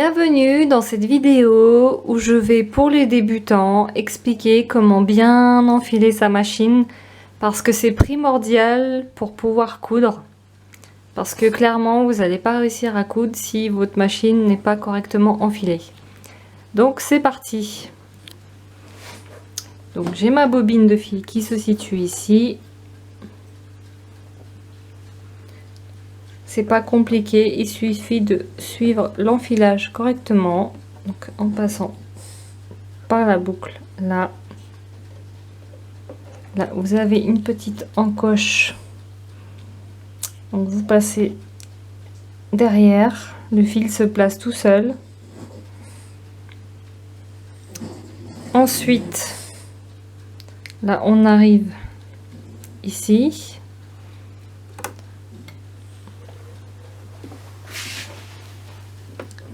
Bienvenue dans cette vidéo où je vais pour les débutants expliquer comment bien enfiler sa machine parce que c'est primordial pour pouvoir coudre. Parce que clairement vous n'allez pas réussir à coudre si votre machine n'est pas correctement enfilée. Donc c'est parti. Donc j'ai ma bobine de fil qui se situe ici. C'est pas compliqué, il suffit de suivre l'enfilage correctement, donc en passant par la boucle là. Là vous avez une petite encoche, donc vous passez derrière, le fil se place tout seul. Ensuite, là on arrive ici.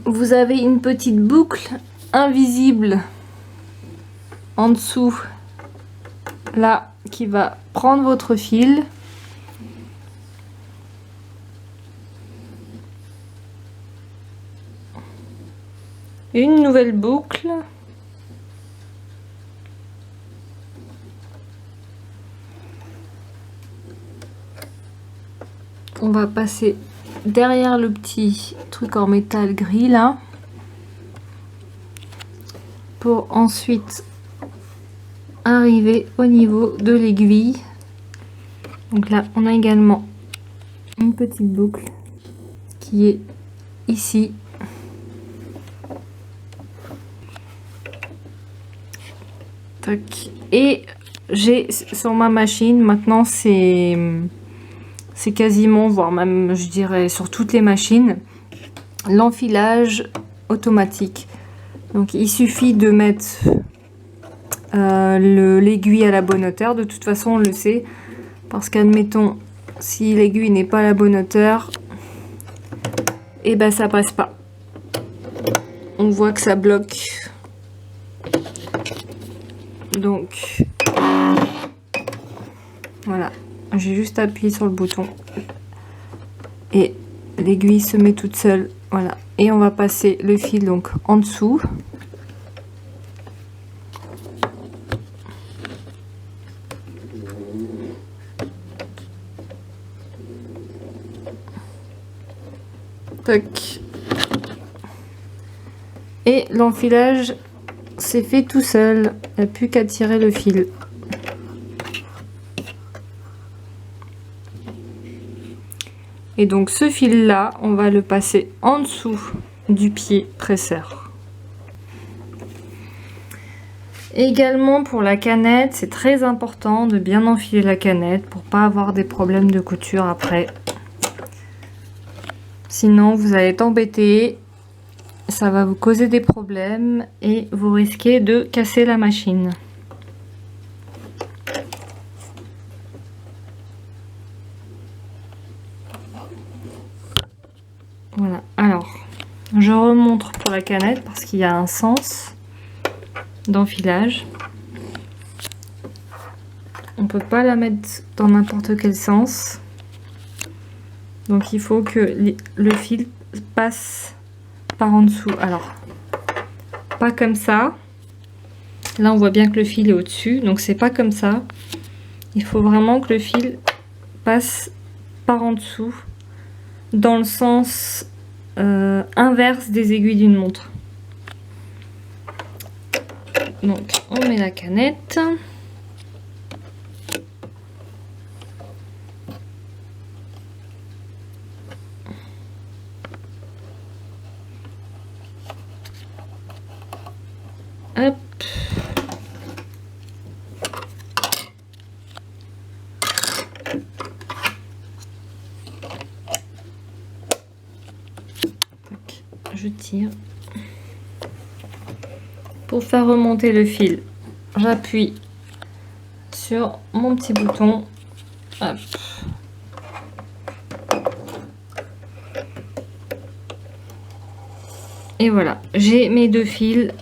Vous avez une petite boucle invisible en dessous, là, qui va prendre votre fil. Une nouvelle boucle. On va passer derrière le petit truc en métal gris là, pour ensuite arriver au niveau de l'aiguille. Donc là on a également une petite boucle qui est ici. Tac. Et j'ai sur ma machine maintenant, c'est quasiment, voire même je dirais sur toutes les machines, l'enfilage automatique. Donc il suffit de mettre l'aiguille à la bonne hauteur. De toute façon on le sait, parce qu'admettons si l'aiguille n'est pas à la bonne hauteur, et ben ça passe pas, on voit que ça bloque. Donc voilà, j'ai juste appuyé sur le bouton et l'aiguille se met toute seule. Voilà, et on va passer le fil donc en dessous. Tac. Et l'enfilage s'est fait tout seul, il n'y a plus qu'à tirer le fil. Et donc ce fil là, on va le passer en dessous du pied presseur. Également pour la canette, c'est très important de bien enfiler la canette pour pas avoir des problèmes de couture après. Sinon vous allez être embêté, ça va vous causer des problèmes et vous risquez de casser la machine. Voilà, alors je remontre pour la canette parce qu'il y a un sens d'enfilage. On peut pas la mettre dans n'importe quel sens, donc il faut que le fil passe par en dessous. Alors pas comme ça, là on voit bien que le fil est au dessus, donc c'est pas comme ça, il faut vraiment que le fil passe par en dessous dans le sens inverse des aiguilles d'une montre. Donc on met la canette. Hop. Je tire. Pour faire remonter le fil, j'appuie sur mon petit bouton. Hop. Et voilà, j'ai mes deux fils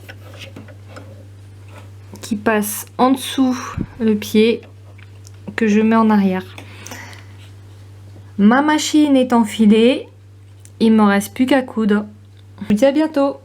qui passent en dessous le pied que je mets en arrière. Ma machine est enfilée, il me reste plus qu'à coudre. Je vous dis à bientôt.